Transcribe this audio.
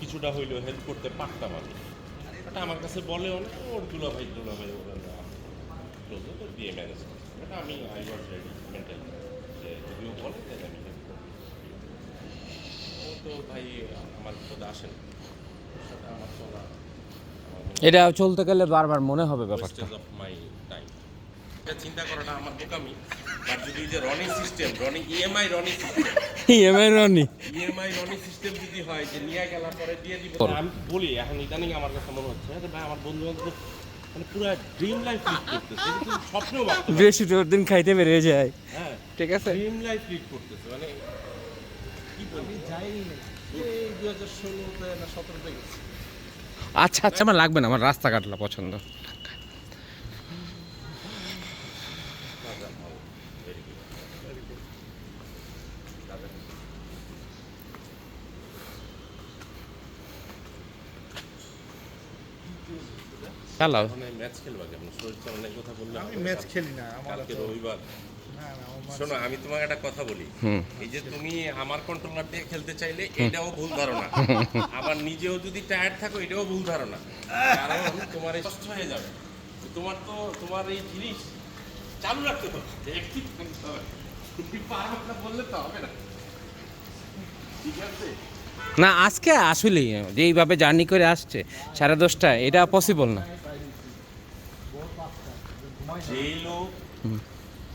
কিছুটা হইলেও হেল্প করতে পারতাম আমি। এটা আমার কাছে বলে অনেক, ওর দুলাভাই ওরা দিয়ে ম্যানেজ করছে। এটা আমি আই ওয়াজ রেডি মেন্টালি, যে যদিও বলে তাহলে আমি হেল্প করবো। ও তো ভাই আমার খোদ আসেন, ওর সাথে আমার চলা এটা চলতে গেলে বারবার মনে হবে ব্যাপারটা। Wastage of my time. এটা চিন্তা করাটা আমার বোকামি। বাট যদি যে রনি সিস্টেম, রনি ইএমআই রনি সিস্টেম, ইএমআই রনি ইএমআই রনি সিস্টেম যদি হয় যে নিয়ে গেলার পরে দিয়ে দিবে, আমি বলি এখন ইদানিং আমার কাছে মনে হচ্ছে যে ভাই আমার বন্ধু বান্ধব মানে পুরো ড্রিম লাইফ লিড করতেছে, কিন্তু স্বপ্নেও ভাবতে পারে। বৃহস্পতিবার দিন খাইতে বেরিয়ে যায়। হ্যাঁ ঠিক আছে, ড্রিম লাইফ লিড করতেছে, মানে কি বলবো, যাইনি এই 2016-তে না 17-তে গেছি। আচ্ছা আচ্ছা, আমার লাগবে না, আমার রাস্তাঘাটলা পছন্দ। হ্যালো, ম্যাচ খেলবা কেমন? শরীর চালানোর কথা বললে আমি ম্যাচ খেলি না, আমার কালকে তো রবিবার। না না আমার শোনো, আমি তোমাকে একটা কথা বলি, এই যে তুমি আমার কন্ট্রোলার দিয়ে খেলতে চাইলে এটাও ভুল ধারণা, আবার নিজেও যদি টায়ার্ড থাকো এটাও ভুল ধারণা। কারণ তোমার এই কষ্ট হয়ে যাবে, তোমার এই জিনিস চালু রাখতে হবে, অ্যাক্টিভ থাকতে হবে। তুমি পারবে না বললে তো হবে না, ঠিক আছে? না আজকে আসলেই যেইভাবে জার্নি করে আসছে 10:30, এটা পসিবল না। যেই লোক